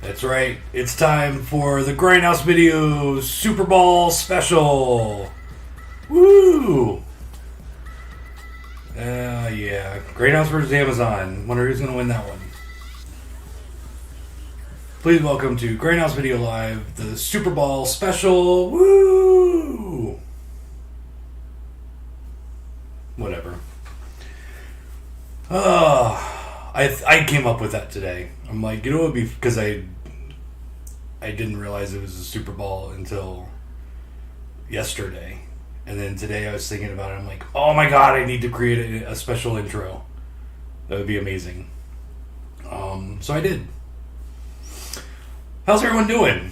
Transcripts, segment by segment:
That's right. It's time for the Grindhouse video Super Bowl special. Woo! Yeah. Grindhouse versus Amazon. Wonder who's going to win that one. Please welcome to Grindhouse Video Live, the Super Bowl special. Woo! Whatever. I came up with that today. I'm like, it would be because I didn't realize it was a Super Bowl until yesterday. And then today I was thinking about it. I'm like, oh my god, I need to create a special intro. That would be amazing. So I did. How's everyone doing?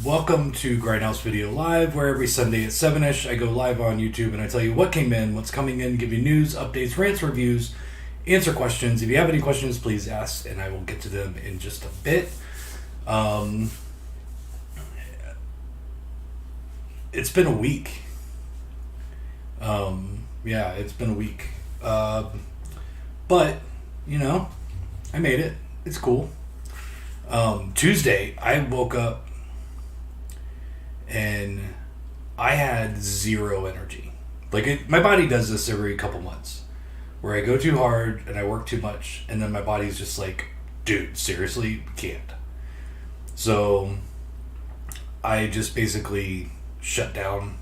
Welcome to Grindhouse Video Live, where every Sunday at 7ish I go live on YouTube and I tell you what came in, what's coming in, give you news, updates, rants, reviews, answer questions. If you have any questions, please ask, and I will get to them in just a bit. It's been a week. Yeah, it's been a week. But, you know, I made it. It's cool. Tuesday, I woke up and I had zero energy. My body does this every couple months, where I go too hard and I work too much, and then my body's just like, dude, seriously, can't. So I just basically shut down,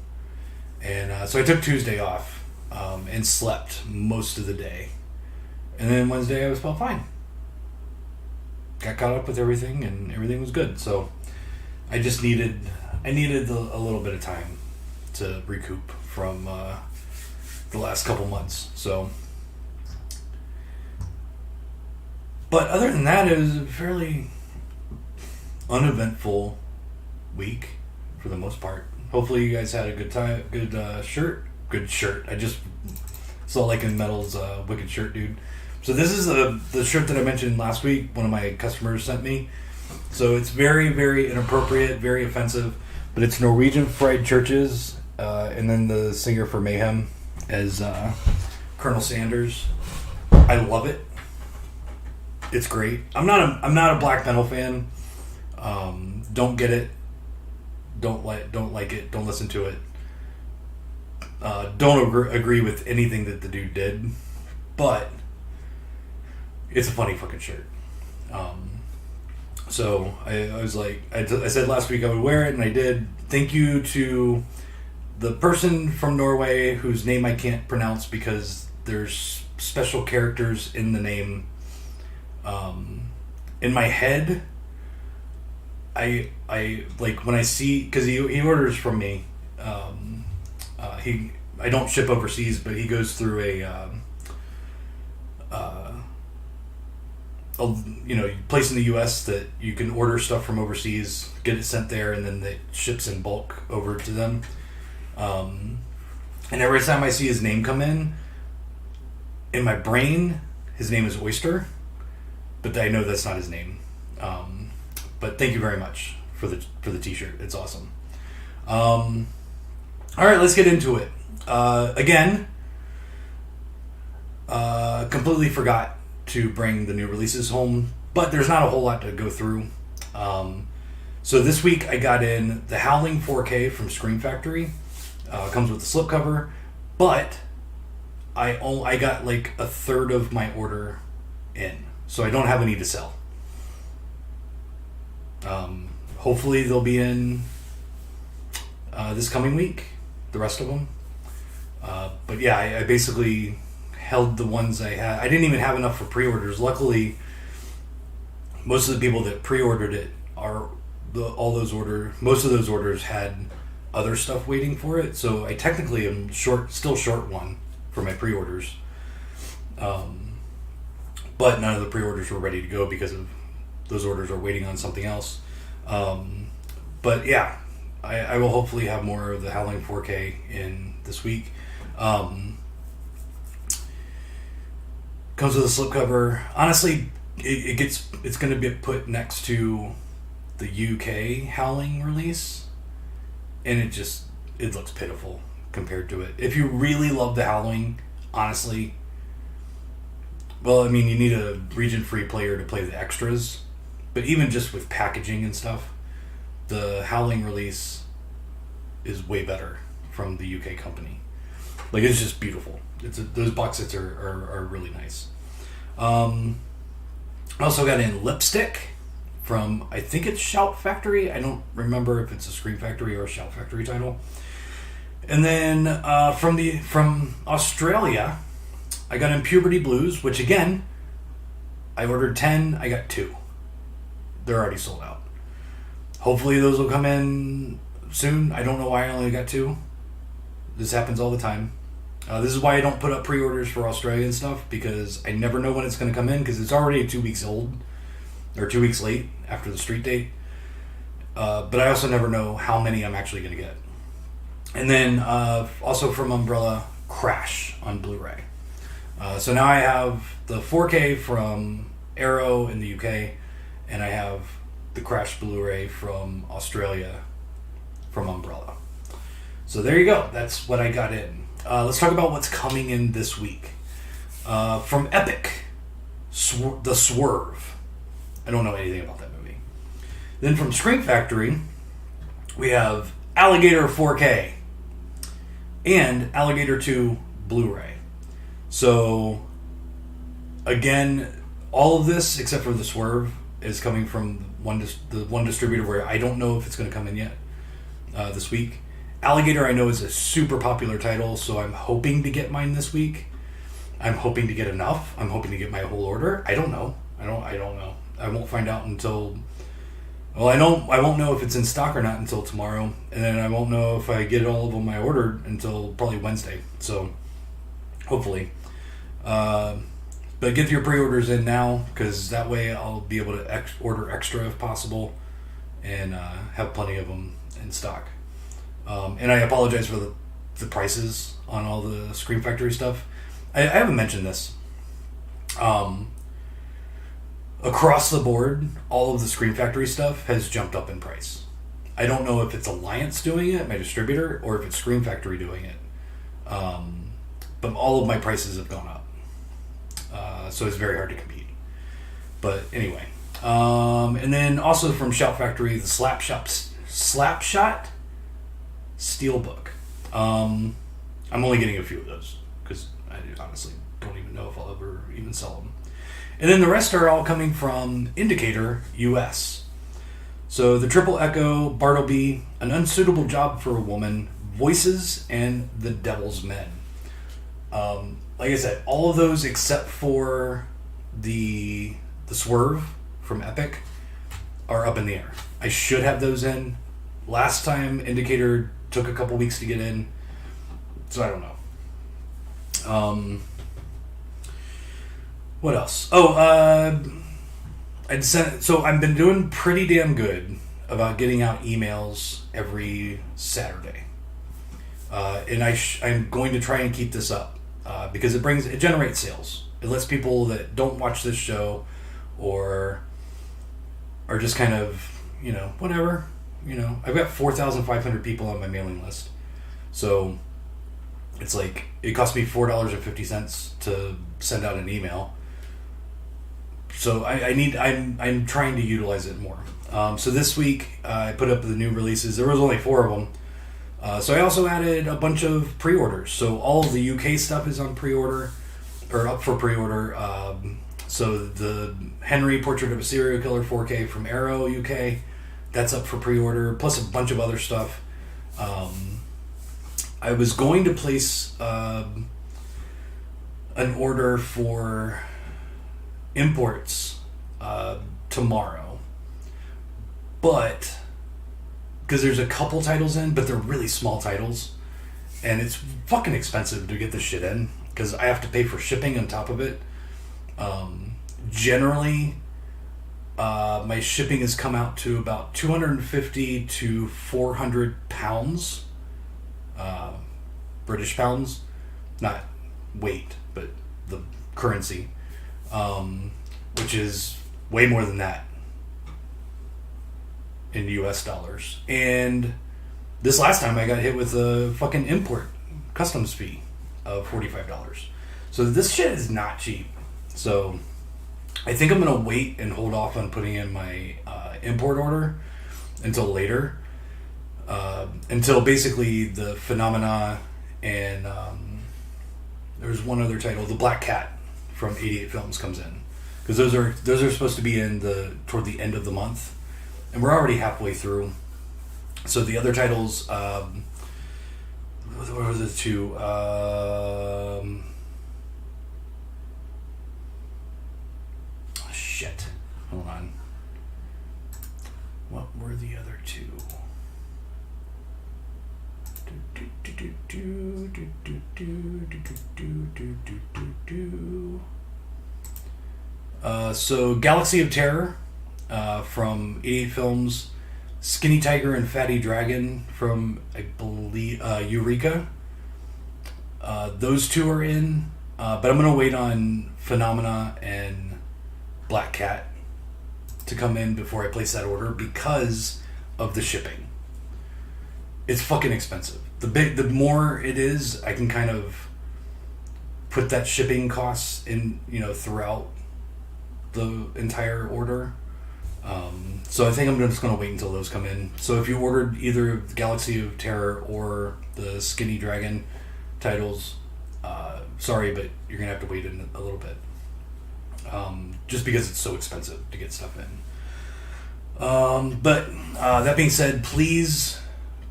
and so I took Tuesday off and slept most of the day, and then Wednesday I felt fine. Got caught up with everything, and everything was good. So I just needed a little bit of time to recoup from the last couple months. So, but other than that, it was a fairly uneventful week for the most part. Hopefully you guys had a good time. Good shirt. I just saw Like in Metal's Wicked shirt, dude. So this is the shirt that I mentioned last week. One of my customers sent me. So it's very, very inappropriate, very offensive. But it's Norwegian Fried Churches, and then the singer for Mayhem as Colonel Sanders. I love it. It's great. I'm not a black metal fan. Don't get it. Don't like it. Don't listen to it. Don't agree with anything that the dude did. But it's a funny fucking shirt. So I was like, I said last week I would wear it, and I did. Thank you to the person from Norway whose name I can't pronounce because there's special characters in the name. In my head, I like when I see, because he orders from me. I don't ship overseas, but he goes through a place in the U.S. that you can order stuff from overseas, get it sent there, and then it ships in bulk over to them. And every time I see his name come in my brain, his name is Oyster, but I know that's not his name. But thank you very much for the t-shirt. It's awesome. All right, let's get into it. Again, completely forgot to bring the new releases home, but there's not a whole lot to go through. So this week I got in the Howling 4K from Scream Factory. Comes with the slipcover, but I got like a third of my order in, so I don't have any to sell. Hopefully they'll be in this coming week, the rest of them. But yeah, I basically held the ones I had. I didn't even have enough for pre-orders. Luckily, most of the people that pre-ordered it most of those orders had other stuff waiting for it. So I technically am still short one for my pre-orders. But none of the pre-orders were ready to go because of those orders are waiting on something else. But yeah, I will hopefully have more of the Howling 4K in this week. Comes with a slipcover. Honestly, it's going to be put next to the UK Howling release, and it looks pitiful compared to it. If you really love the Howling, honestly, well, I mean, you need a region-free player to play the extras, But even just with packaging and stuff, the Howling release is way better from the UK company. Like, it's just beautiful. Those box sets are really nice. I also got in Lipstick from, I think it's Shout Factory. I don't remember if it's a Scream Factory or a Shout Factory title. And then from Australia, I got in Puberty Blues, which again, I ordered 10, I got 2. They're already sold out. Hopefully those will come in soon. I don't know why I only got 2. This happens all the time. This is why I don't put up pre-orders for Australian stuff, because I never know when it's going to come in, because it's already 2 weeks old, or 2 weeks late after the street date. But I also never know how many I'm actually going to get. And then also from Umbrella, Crash on Blu-ray. So now I have the 4K from Arrow in the UK, and I have the Crash Blu-ray from Australia from Umbrella. So there you go. That's what I got in. Let's talk about what's coming in this week. From Epic, The Swerve. I don't know anything about that movie. Then from Scream Factory, we have Alligator 4K and Alligator 2 Blu-ray. So, again, all of this, except for The Swerve, is coming from the one distributor where I don't know if it's going to come in yet this week. Alligator, I know, is a super popular title, so I'm hoping to get mine this week. I'm hoping to get enough. I'm hoping to get my whole order. I don't know. I don't know. I won't find out until... Well, I won't know if it's in stock or not until tomorrow, and then I won't know if I get all of them I ordered until probably Wednesday. So, hopefully. But get your pre-orders in now, because that way I'll be able to order extra if possible, and have plenty of them in stock. And I apologize for the prices on all the Scream Factory stuff. I haven't mentioned this. Across the board, all of the Scream Factory stuff has jumped up in price. I don't know if it's Alliance doing it, my distributor, or if it's Scream Factory doing it. But all of my prices have gone up. So it's very hard to compete. But anyway. And then also from Shout Factory, the Slapshot Steelbook. I'm only getting a few of those, because I honestly don't even know if I'll ever even sell them. And then the rest are all coming from Indicator US. So the Triple Echo, Bartleby, An Unsuitable Job for a Woman, Voices, and The Devil's Men. Like I said, all of those except for the Swerve from Epic are up in the air. I should have those in. Last time Indicator took a couple weeks to get in, so I don't know. What else? I've been doing pretty damn good about getting out emails every Saturday, and I'm going to try and keep this up because it generates sales. It lets people that don't watch this show or are just kind of whatever. I've got 4,500 people on my mailing list, so it's like it cost me $4.50 to send out an email. So I'm trying to utilize it more. So this week I put up the new releases. There was only 4 of them. So I also added a bunch of pre-orders. So all of the UK stuff is on pre-order, or up for pre-order. So the Henry Portrait of a Serial Killer 4K from Arrow UK, that's up for pre-order, plus a bunch of other stuff. I was going to place an order for imports tomorrow, but because there's a couple titles in, but they're really small titles, and it's fucking expensive to get this shit in because I have to pay for shipping on top of it. Generally, my shipping has come out to about 250 to 400 pounds, British pounds, not weight, but the currency. Which is way more than that in US dollars. And this last time I got hit with a fucking import customs fee of $45. So this shit is not cheap. So I think I'm gonna wait and hold off on putting in my import order until later, until basically the Phenomena and there's one other title, The Black Cat from 88 Films comes in, because those are supposed to be in toward the end of the month, and we're already halfway through. So the other titles, what were the two? Shit. Hold on. What were the other two? So Galaxy of Terror from 88 Films, Skinny Tiger and Fatty Dragon from, I believe, Eureka. Those two are in, but I'm going to wait on Phenomena and Black Cat to come in before I place that order because of the shipping. It's fucking expensive. The more it is, I can kind of put that shipping costs in, throughout the entire order. So I think I'm just going to wait until those come in. So if you ordered either Galaxy of Terror or the Skinny Dragon titles, sorry, but you're going to have to wait a little bit. Just because it's so expensive to get stuff in. But that being said, please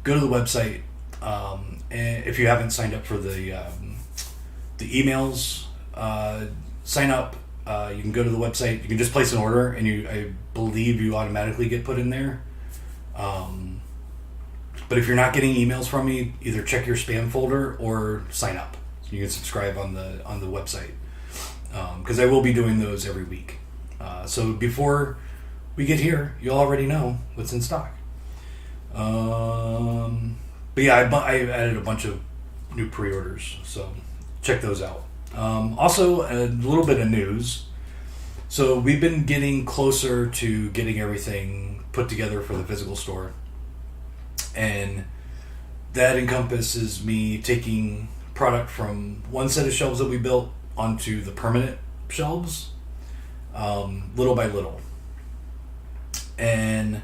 go to the website. And if you haven't signed up for the emails, sign up. You can go to the website. You can just place an order, and I believe you automatically get put in there. But if you're not getting emails from me, either check your spam folder or sign up. You can subscribe on the website, because I will be doing those every week. So before we get here, you'll already know what's in stock. But yeah, I added a bunch of new pre-orders, so check those out. Also, a little bit of news. So we've been getting closer to getting everything put together for the physical store. And that encompasses me taking product from one set of shelves that we built onto the permanent shelves, little by little. And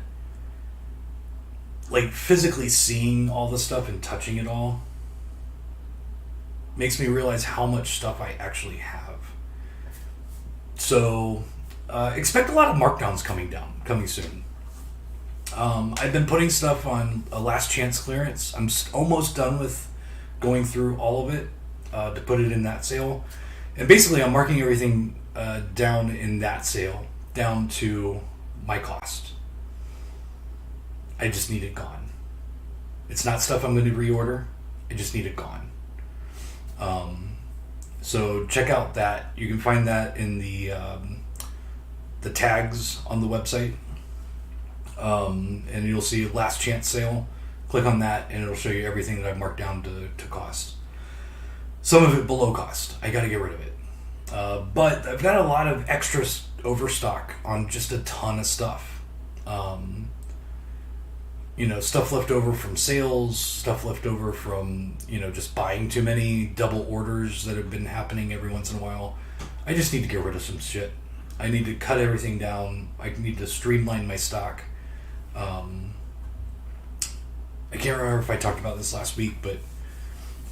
like physically seeing all the stuff and touching it all makes me realize how much stuff I actually have. So expect a lot of markdowns coming soon. I've been putting stuff on a last chance clearance. I'm almost done with going through all of it to put it in that sale. And basically I'm marking everything down in that sale down to my cost. I just need it gone. It's not stuff I'm going to reorder. I just need it gone. So check out that. You can find that in the tags on the website. And you'll see last chance sale. Click on that and it'll show you everything that I've marked down to cost. Some of it below cost. I got to get rid of it. But I've got a lot of extra overstock on just a ton of stuff. Stuff left over from sales, stuff left over from, just buying too many double orders that have been happening every once in a while. I just need to get rid of some shit. I need to cut everything down. I need to streamline my stock. I can't remember if I talked about this last week, but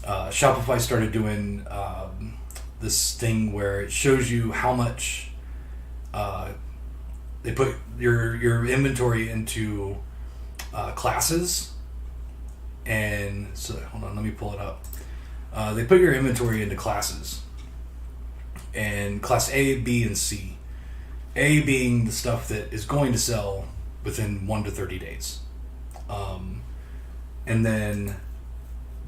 Shopify started doing this thing where it shows you how much they put your inventory into classes. And so hold on, let me pull it up. They put your inventory into classes, and class A, B, and C. A being the stuff that is going to sell within 1 to 30 days, and then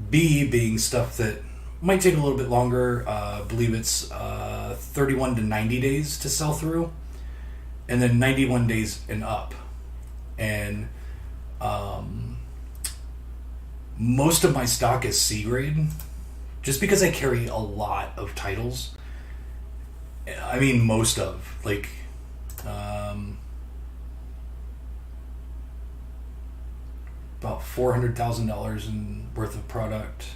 B being stuff that might take a little bit longer. I believe it's 31 to 90 days to sell through, and then 91 days and up. And most of my stock is C grade, just because I carry a lot of titles. I mean, most of, like, about $400,000 in worth of product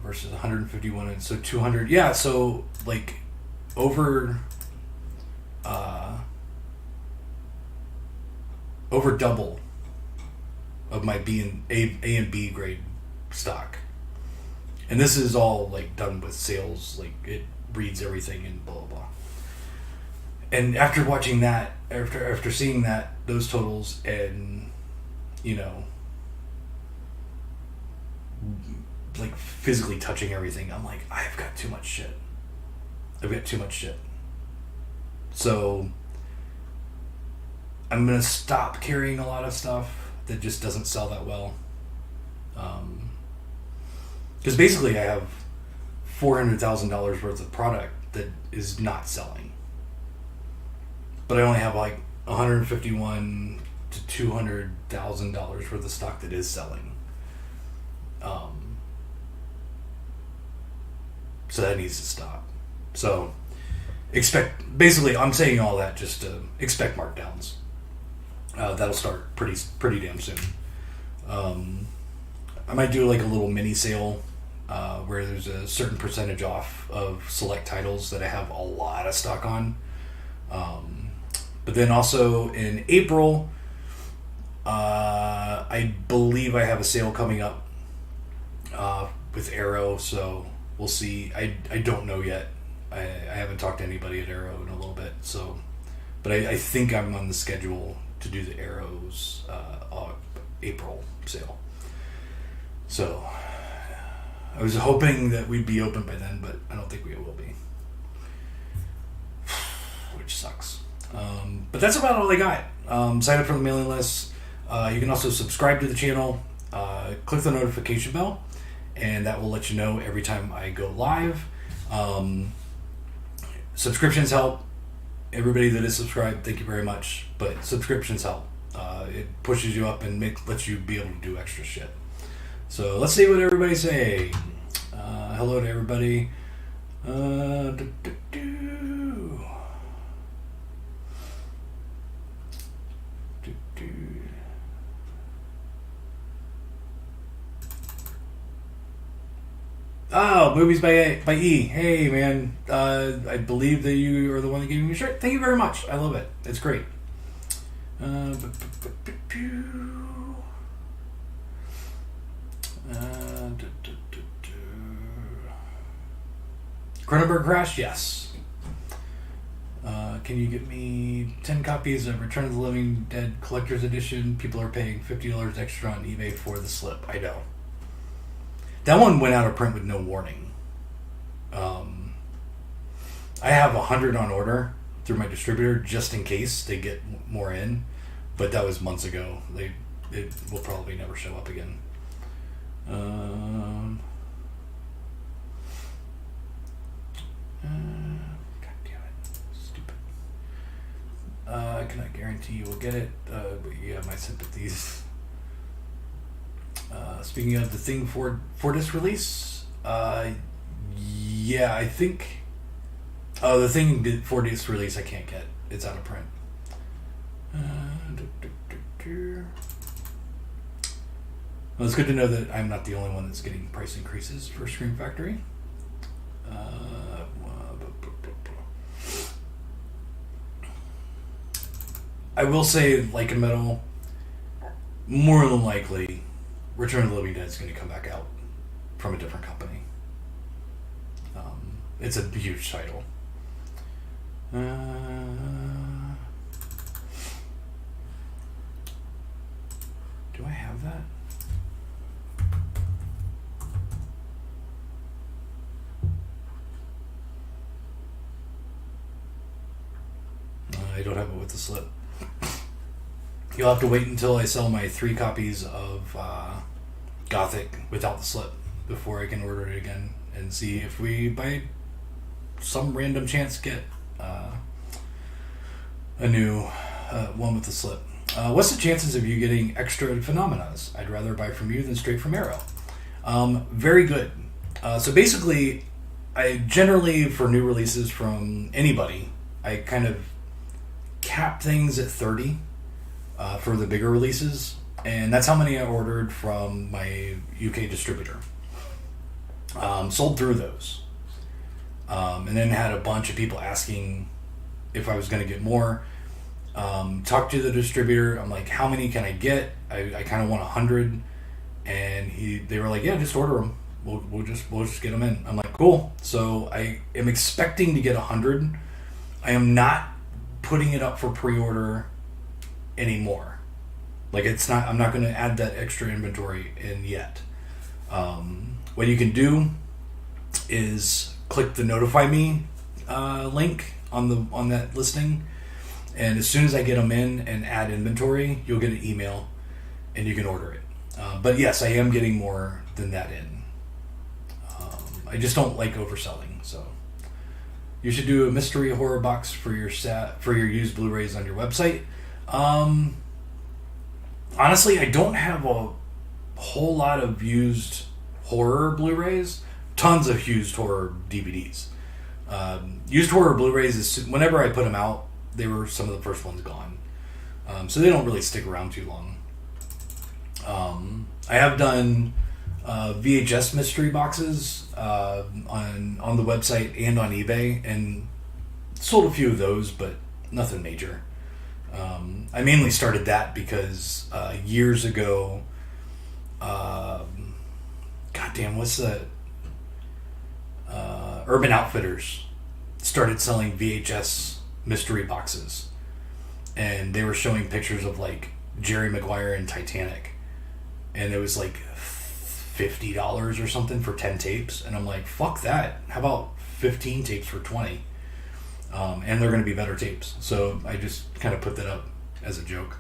versus 151, and so 200. Yeah, so like over double of my A and B grade stock. And this is all like done with sales, like it reads everything and blah blah blah. And after watching that, after seeing those totals, and you know, like physically touching everything, I'm like, I've got too much shit. So I'm gonna stop carrying a lot of stuff that just doesn't sell that well. Because basically I have $400,000 worth of product that is not selling, but I only have like $151,000 to $200,000 worth of stock that is selling. So that needs to stop. So basically I'm saying all that just to expect markdowns. That'll start pretty damn soon. I might do like a little mini sale where there's a certain percentage off of select titles that I have a lot of stock on. But then also in April, I believe I have a sale coming up with Arrow, so we'll see. I don't know yet. I haven't talked to anybody at Arrow in a little bit, so, but I think I'm on the schedule to do the Arrow's April sale. So I was hoping that we'd be open by then, but I don't think we will be, which sucks. But that's about all I got. Sign up for the mailing list. You can also subscribe to the channel, click the notification bell, and that will let you know every time I go live. Subscriptions help. Everybody that is subscribed, thank you very much. But subscriptions help. It pushes you up and lets you be able to do extra shit. So let's see what everybody's saying. Hello to everybody. Oh, movies by E. Hey, man. I believe that you are the one that gave me a shirt. Thank you very much. I love it. It's great. Cronenberg Crash, yes. Can you get me 10 copies of Return of the Living Dead Collector's Edition? People are paying $50 extra on eBay for the slip. I know. That one went out of print with no warning. I have 100 on order through my distributor just in case they get more in, but that was months ago. It will probably never show up again. God damn it. Stupid. I cannot guarantee you will get it, but you have my sympathies. Speaking of the Thing 4-disc release, yeah, I think... Oh, the Thing 4-disc release I can't get. It's out of print. Well, it's good to know that I'm not the only one that's getting price increases for Scream Factory. I will say, like in metal, more than likely, Return of the Living Dead is going to come back out from a different company. It's a huge title. Do I have that? I don't have it with the slip. You'll have to wait until I sell my 3 copies of Gothic without the slip before I can order it again and see if we, by some random chance, get a new one with the slip. What's the chances of you getting extra phenomenas? I'd rather buy from you than straight from Arrow. Very good. So basically, I generally, for new releases from anybody, I kind of cap things at 30 for the bigger releases, and that's how many I ordered from my UK distributor. Sold through those. And then had a bunch of people asking if I was going to get more. Talked to the distributor. I'm like, how many can I get? I kind of want 100. And they were like, yeah, just order them. We'll just get them in. I'm like, cool. So I am expecting to get 100. I am not putting it up for pre-order anymore. Like I'm not going to add that extra inventory in yet. What you can do is click the notify me link on that listing, and as soon as I get them in and add inventory, you'll get an email and you can order it. But yes, I am getting more than that in. I just don't like overselling, so you should do a mystery horror box for your used Blu-rays on your website. Honestly, I don't have a whole lot of used horror Blu-rays. Tons of used horror DVDs. Used horror Blu-rays is whenever I put them out, they were some of the first ones gone, so they don't really stick around too long. I have done VHS mystery boxes on the website and on eBay, and sold a few of those, but nothing major. I mainly started that because years ago, goddamn, what's the Urban Outfitters started selling VHS mystery boxes, and they were showing pictures of like Jerry Maguire in Titanic, and it was like $50 or something for 10 tapes, and I'm like, fuck that, how about 15 tapes for 20? And they're going to be better tapes, so I just kind of put that up as a joke.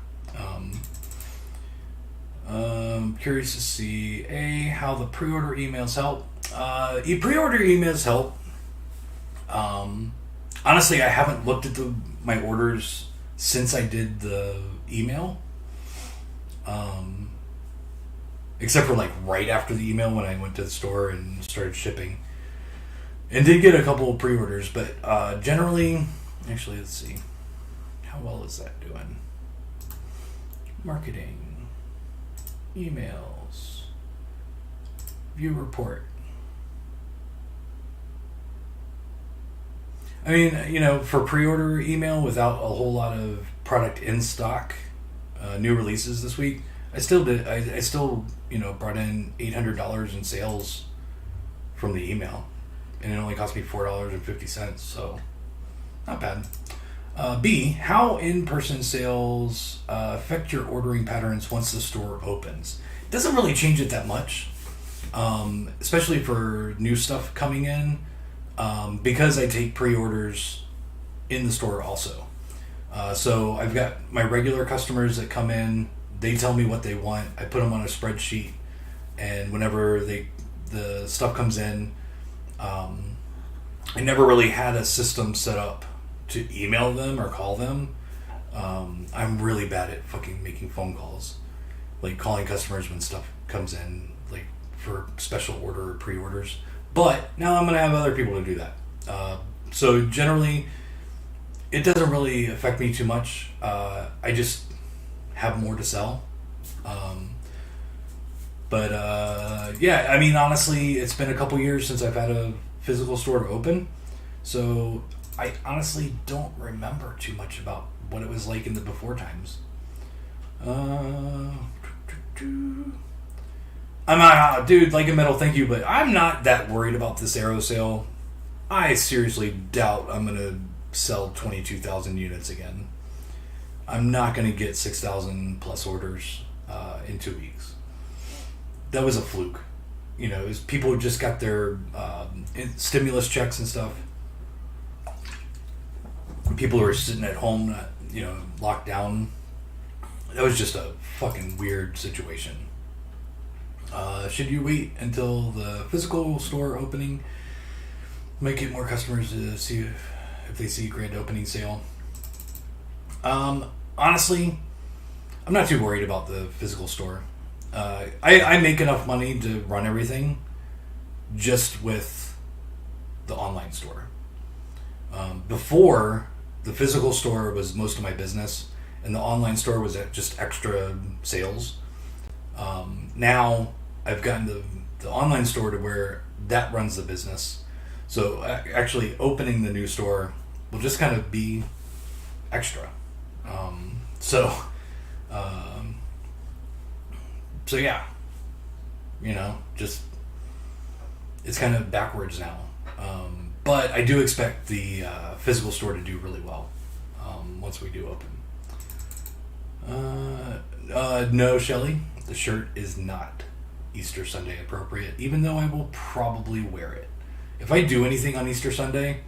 Curious to see how the pre-order emails help. Pre-order emails help. Honestly, I haven't looked at my orders since I did the email. Except for like right after the email when I went to the store and started shipping. And did get a couple of pre-orders, but generally, actually, let's see. How well is that doing? Marketing, emails, view report. I mean, for pre-order email without a whole lot of product in stock, new releases this week, I still brought in $800 in sales from the email, and it only cost me $4.50, so not bad. B, how in-person sales affect your ordering patterns once the store opens? It doesn't really change it that much, especially for new stuff coming in, because I take pre-orders in the store also. So I've got my regular customers that come in, they tell me what they want, I put them on a spreadsheet, and whenever the stuff comes in, I never really had a system set up to email them or call them. I'm really bad at fucking making phone calls, like calling customers when stuff comes in, like for special order or pre-orders. But now I'm gonna have other people to do that. So generally, it doesn't really affect me too much. I just have more to sell. Yeah, I mean, honestly, it's been a couple years since I've had a physical store to open, so I honestly don't remember too much about what it was like in the before times. I'm not, dude, like a metal, thank you, but I'm not that worried about this Arrow sale. I seriously doubt I'm going to sell 22,000 units again. I'm not going to get 6,000 plus orders in 2 weeks. That was a fluke. It was people who just got their stimulus checks and stuff. People who are sitting at home, locked down. That was just a fucking weird situation. Should you wait until the physical store opening? Might get more customers to see if they see grand opening sale. Honestly, I'm not too worried about the physical store. I make enough money to run everything just with the online store. Before, the physical store was most of my business, and the online store was just extra sales. Now, I've gotten the online store to where that runs the business. So actually opening the new store will just kind of be extra. So yeah, just it's kind of backwards now. But I do expect the physical store to do really well once we do open. No, Shelly, the shirt is not Easter Sunday appropriate, even though I will probably wear it. If I do anything on Easter Sunday,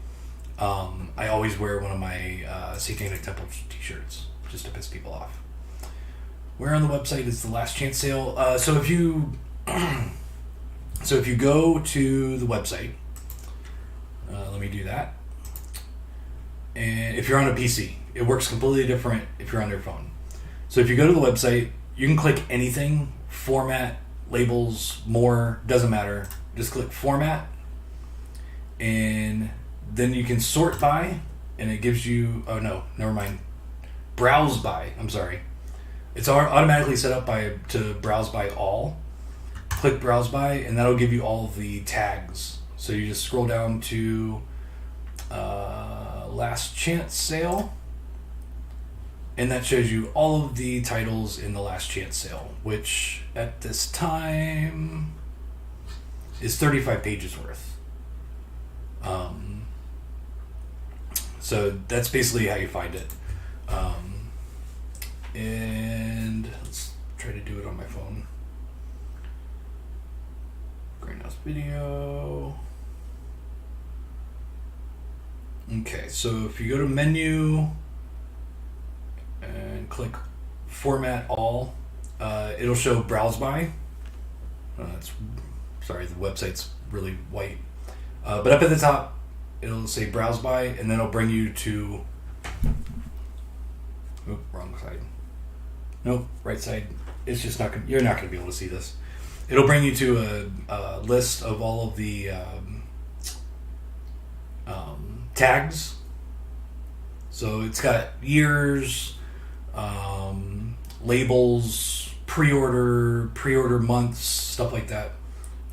I always wear one of my Satanic Temple t-shirts just to piss people off. Where on the website is the Last Chance sale? So if you go to the website, let me do that. And if you're on a PC, it works completely different if you're on your phone. So if you go to the website, you can click anything, format, labels, more, doesn't matter. Just click format, and then you can sort by, and it gives you, oh no, never mind. Browse by, I'm sorry. It's automatically set up to browse by all. Click browse by, and that'll give you all of the tags. So you just scroll down to Last Chance sale, and that shows you all of the titles in the Last Chance sale, which at this time is 35 pages worth. So that's basically how you find it. And let's try to do it on my phone. Grindhouse video. Okay, so if you go to menu and click format all, it'll show browse by. Sorry, the website's really white. But up at the top, it'll say browse by, and then it'll bring you to. Oop, wrong side. Nope, right side. It's just not. You're not going to be able to see this. It'll bring you to a list of all of the tags. So it's got years, labels, pre-order months, stuff like that.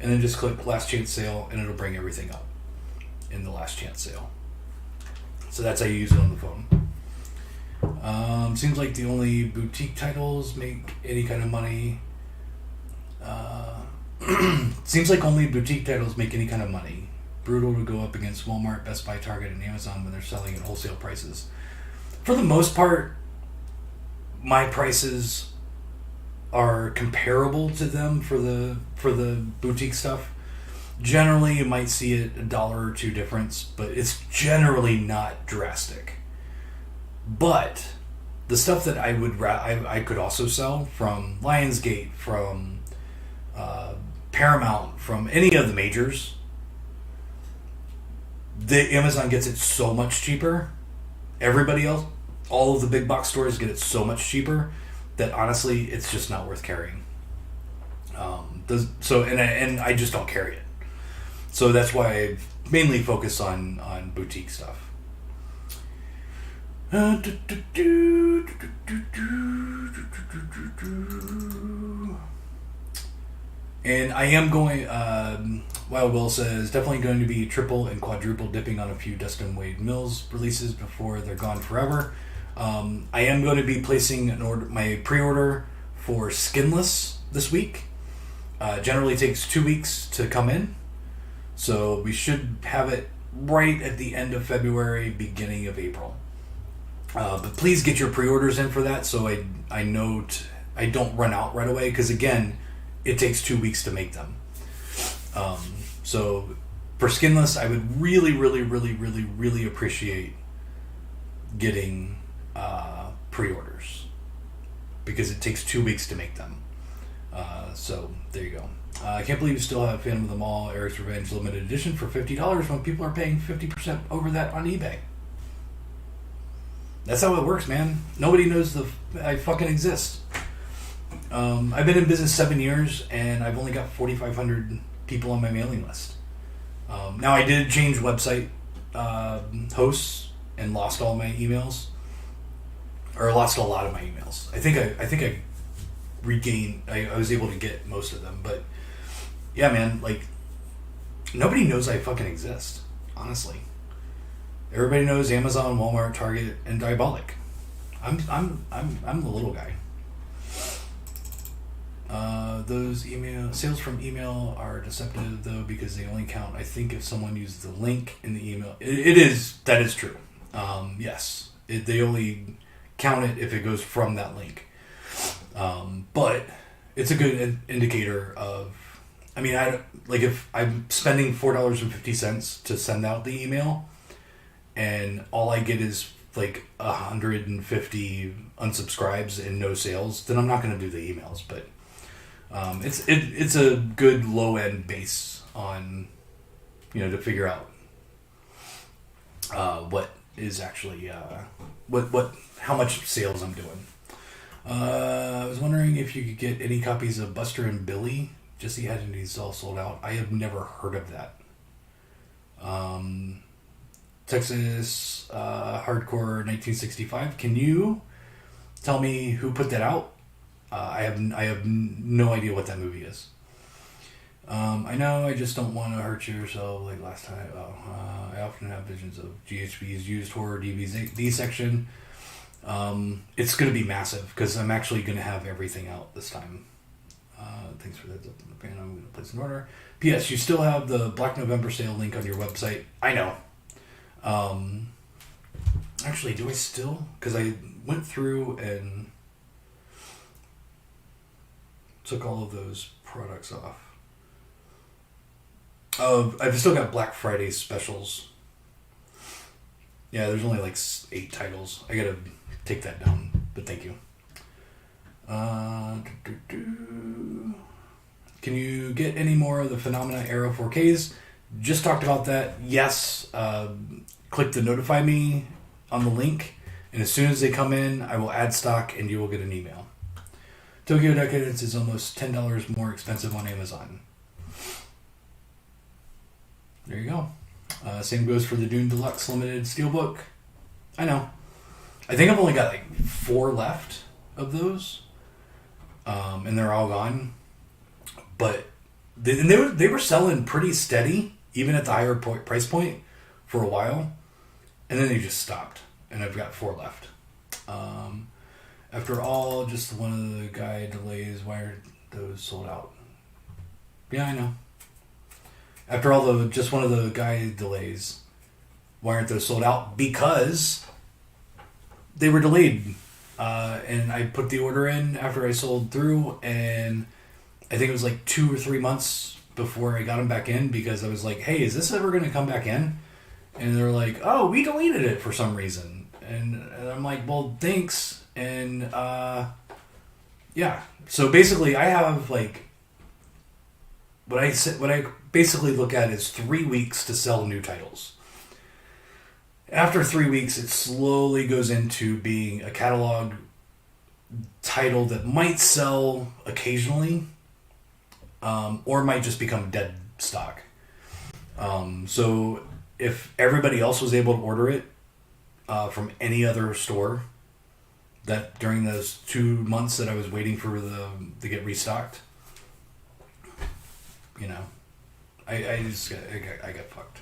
And then just click Last Chance sale, and it'll bring everything up in the Last Chance sale. So that's how you use it on the phone. Seems like the only boutique titles make any kind of money. Seems like only boutique titles make any kind of money. Brutal to go up against Walmart, Best Buy, Target, and Amazon when they're selling at wholesale prices. For the most part, my prices are comparable to them for the boutique stuff. Generally, you might see it $1 or $2 difference, but it's generally not drastic. But the stuff that I could also sell from Lionsgate, from Paramount, from any of the majors, the Amazon gets it so much cheaper. Everybody else, all of the big box stores get it so much cheaper that honestly, it's just not worth carrying. And I just don't carry it. So that's why I mainly focus on boutique stuff. And I am going, Wild Will says, definitely going to be triple and quadruple dipping on a few Dustin Wade Mills releases before they're gone forever. I am going to be placing my pre-order for Skinless this week. Generally takes 2 weeks to come in. So we should have it right at the end of February, beginning of April. But please get your pre-orders in for that so I know I don't run out right away, because again, it takes 2 weeks to make them. So for Skinless, I would really, really, really, really, really appreciate getting pre-orders, because it takes 2 weeks to make them. So there you go. I can't believe you still have Phantom of the Mall Eric's Revenge limited edition for $50 when people are paying 50% over that on eBay. That's how it works, man. Nobody knows I fucking exist. I've been in business 7 years, and I've only got 4,500 people on my mailing list. Now I did change website hosts and lost all my emails, or lost a lot of my emails. I think I regained. I was able to get most of them, but yeah, man, like nobody knows I fucking exist. honestly. Everybody knows Amazon, Walmart, Target, and Diabolic. I'm the little guy. Those sales from email are deceptive though, because they only count, I think, if someone uses the link in the email. That is true. Yes, they only count it if it goes from that link. But it's a good indicator of. I mean, if I'm spending $4.50 to send out the email, and all I get is like 150 unsubscribes and no sales, then I'm not going to do the emails. But it's a good low end base on, to figure out what is actually how much sales I'm doing. I was wondering if you could get any copies of Buster and Billy. Jesse had these all sold out. I have never heard of that. Texas Hardcore 1965. Can you tell me who put that out? I have no idea what that movie is. I know, I just don't want to hurt you yourself like last time. I often have visions of GHB's used horror DVD section. It's going to be massive because I'm actually going to have everything out this time. Thanks for the heads up on the pan. I'm going to place an order. P.S. You still have the Black November sale link on your website. I know. Actually, do I still? Because I went through and took all of those products off. I've still got Black Friday specials. Yeah, there's only like 8 titles. I gotta take that down, but thank you. Can you get any more of the Phenomena Era 4Ks? Just talked about that. Yes. Click the notify me on the link, and as soon as they come in, I will add stock and you will get an email. Tokyo Decadence is almost $10 more expensive on Amazon. There you go. Same goes for the Dune Deluxe Limited Steelbook. I know. I think I've only got like 4 left of those. And they're all gone. But they were selling pretty steady, even at the higher price point, for a while. And then they just stopped. And I've got 4 left. After all, just one of the guy delays, why are those sold out? Yeah, I know. After all, just one of the guy delays, why aren't those sold out? Because they were delayed. And I put the order in after I sold through, and I think it was like 2 or 3 months before I got them back in, because I was like, hey, is this ever going to come back in? And they're like, oh, we deleted it for some reason. And I'm like, well, thanks. And yeah. So basically, I have like, what I basically look at is 3 weeks to sell new titles. After 3 weeks, it slowly goes into being a catalog title that might sell occasionally, or might just become dead stock. So if everybody else was able to order it from any other store, that during those 2 months that I was waiting for to get restocked, I got fucked.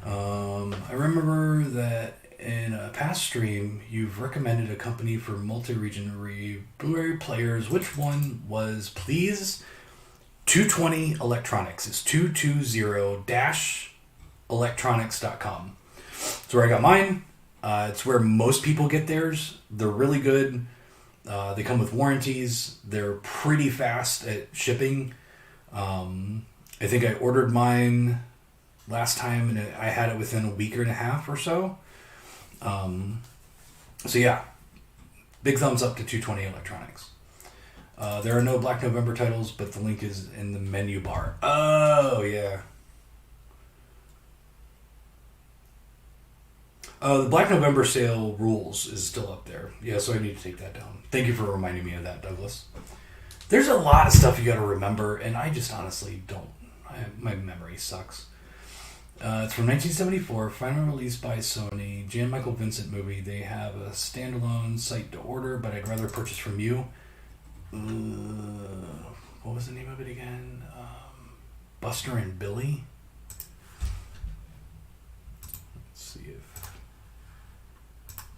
I remember that in a past stream, you've recommended a company for multi-region Blu-ray players. Which one was, please? 220 Electronics. It's 220-electronics.com. It's where I got mine. It's where most people get theirs. They're really good. They come with warranties. They're pretty fast at shipping. I think I ordered mine last time, and I had it within a week and a half or so. So yeah, big thumbs up to 220 Electronics. There are no Black November titles, but the link is in the menu bar. Oh, yeah. The Black November sale rules is still up there. Yeah, so I need to take that down. Thank you for reminding me of that, Douglas. There's a lot of stuff you got to remember, and I just honestly don't. My memory sucks. It's from 1974, final release by Sony, Jan Michael Vincent movie. They have a standalone site to order, but I'd rather purchase from you. What was the name of it again? Buster and Billy?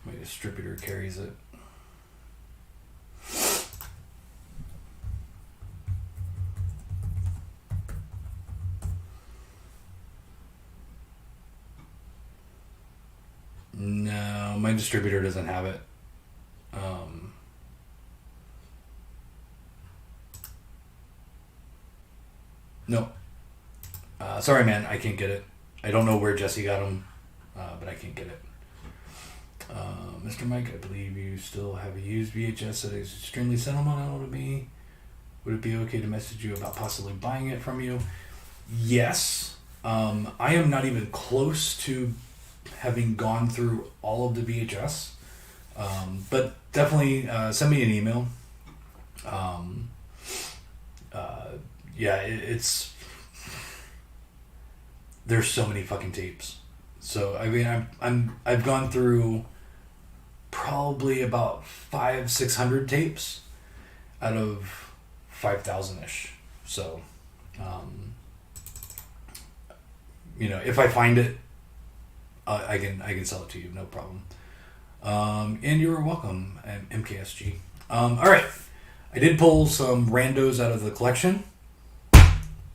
My distributor carries it. No, my distributor doesn't have it. No. Sorry, man, I can't get it. I don't know where Jesse got them, but I can't get it. Mr. Mike, I believe you still have a used VHS that is extremely sentimental to me. Would it be okay to message you about possibly buying it from you? Yes. I am not even close to having gone through all of the VHS. But definitely send me an email. Yeah, it's there's so many fucking tapes. So I mean, I've gone through probably about 500-600 tapes out of 5,000-ish. So, if I find it, I can sell it to you, no problem. And you're welcome, MKSG. All right, I did pull some randos out of the collection.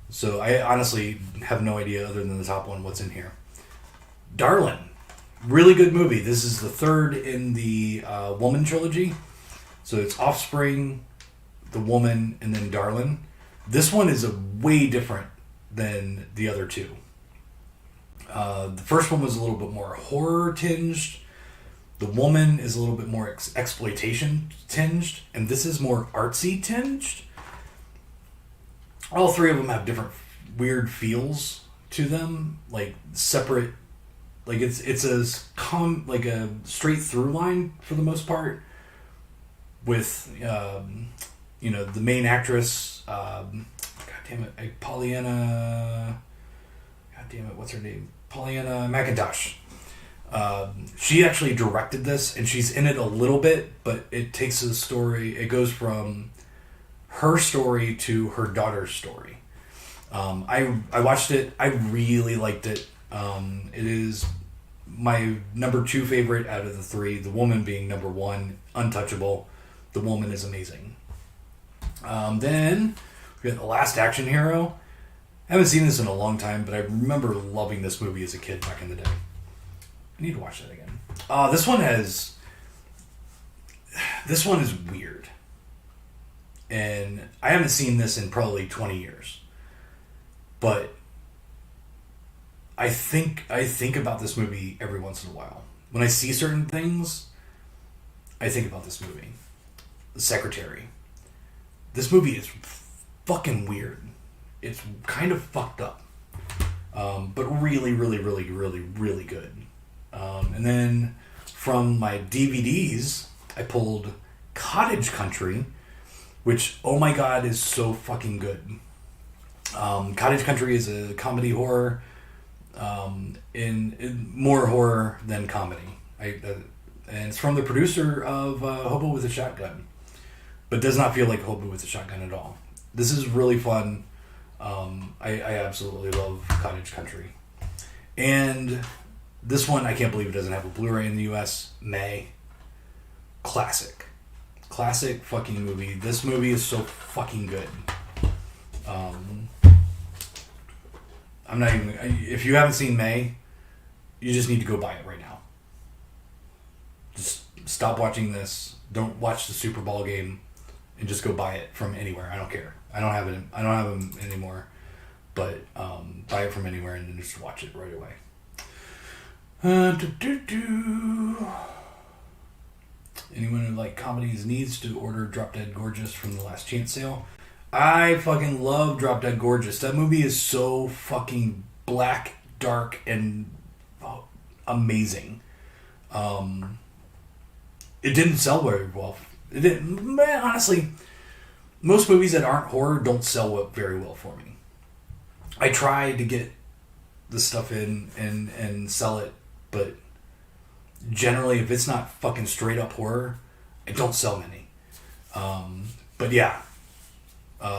So I honestly have no idea, other than the top one, what's in here. Darlin'. Really good movie. This is the third in the Woman trilogy. So it's Offspring, The Woman, and then Darlin'. This one is way different than the other two. The first one was a little bit more horror tinged. The Woman is a little bit more exploitation tinged. And this is more artsy tinged. All three of them have different weird feels to them. Like separate... Like it's a straight through line for the most part, with the main actress. God damn it, Pollyanna. God damn it, what's her name? Pollyanna McIntosh. She actually directed this, and she's in it a little bit, but it takes a story. It goes from her story to her daughter's story. I watched it. I really liked it. It is my number 2 favorite out of the 3. The Woman being number 1, untouchable. The Woman is amazing. Then we got The Last Action Hero. I haven't seen this in a long time, but I remember loving this movie as a kid back in the day. I need to watch that again. This one is weird, and I haven't seen this in probably 20 years, but I think about this movie every once in a while. When I see certain things, I think about this movie. The Secretary. This movie is fucking weird. It's kind of fucked up. But really, really, really, really, really good. And then from my DVDs, I pulled Cottage Country, which, oh my god, is so fucking good. Cottage Country is a comedy horror. In more horror than comedy. And it's from the producer of Hobo with a Shotgun, but does not feel like Hobo with a Shotgun at all. This is really fun. I absolutely love Cottage Country. And this one, I can't believe it doesn't have a Blu-ray in the US. May. Classic fucking movie. This movie is so fucking good. I'm not even... If you haven't seen May, you just need to go buy it right now. Just stop watching this. Don't watch the Super Bowl game, and just go buy it from anywhere. I don't care. I don't have them anymore, but buy it from anywhere and then just watch it right away. Anyone who like comedies needs to order Drop Dead Gorgeous from the Last Chance sale. I fucking love Drop Dead Gorgeous. That movie is so fucking black, dark, and amazing. It didn't sell very well. It didn't. Man, honestly, most movies that aren't horror don't sell very well for me. I try to get the stuff in and sell it, but generally, if it's not fucking straight up horror, I don't sell many. But yeah.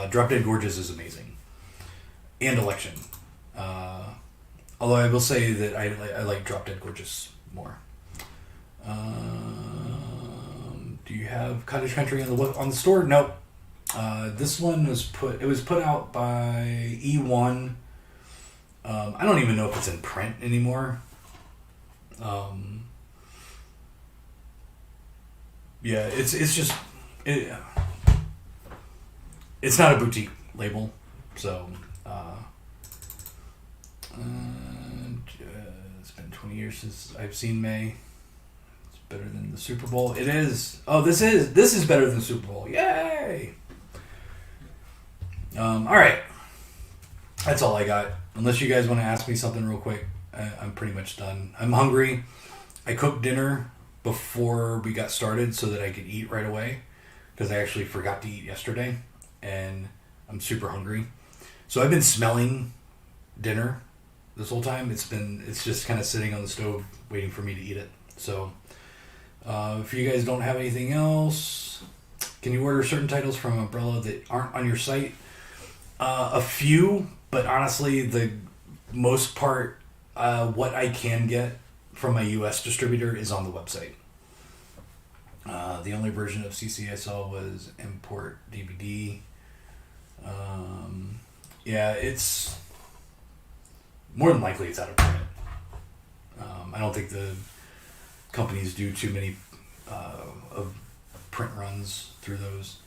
Drop Dead Gorgeous is amazing. And Election. Although I will say that I like Drop Dead Gorgeous more. Do you have Cottage Country on the store? Nope. This one was put out by E1. I don't even know if it's in print anymore. Yeah, it's just it's not a boutique label, so it's been 20 years since I've seen May. It's better than the Super Bowl. It is. Oh, this is better than the Super Bowl. Yay! All right, that's all I got. Unless you guys want to ask me something real quick, I'm pretty much done. I'm hungry. I cooked dinner before we got started so that I could eat right away, because I actually forgot to eat yesterday, and I'm super hungry. So I've been smelling dinner this whole time. It's just kind of sitting on the stove waiting for me to eat it. So if you guys don't have anything else, can you order certain titles from Umbrella that aren't on your site? A few, but honestly, the most part, what I can get from my U.S. distributor is on the website. The only version of CC I saw was import DVD. Yeah, it's more than likely it's out of print. I don't think the companies do too many of print runs through those.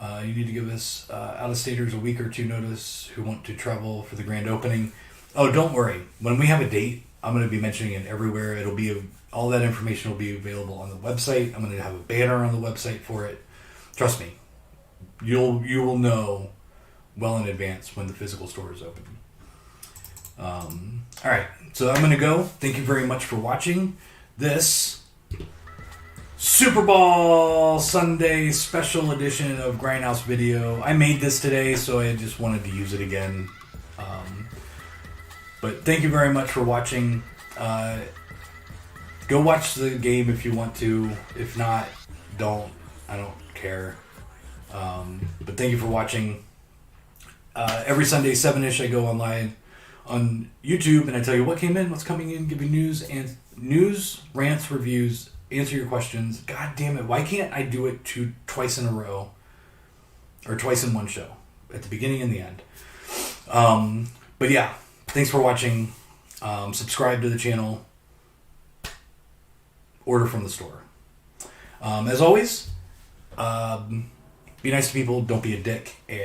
You need to give us out-of-staters a week or two notice who want to travel for the grand opening. Oh, don't worry. When we have a date, I'm going to be mentioning it everywhere. All that information will be available on the website. I'm going to have a banner on the website for it. Trust me, you will know well in advance when the physical store is open. All right, so I'm going to go. Thank you very much for watching this Super Bowl Sunday special edition of Grindhouse video. I made this today, so I just wanted to use it again. But thank you very much for watching. Go watch the game if you want to. If not, don't. I don't care. But thank you for watching. Every Sunday, 7-ish, I go online on YouTube and I tell you what came in, what's coming in, give you news, rants, reviews, answer your questions. God damn it, why can't I do it twice in a row? Or twice in one show. At the beginning and the end. But yeah, thanks for watching. Subscribe to the channel. Order from the store. As always, be nice to people, don't be a dick, and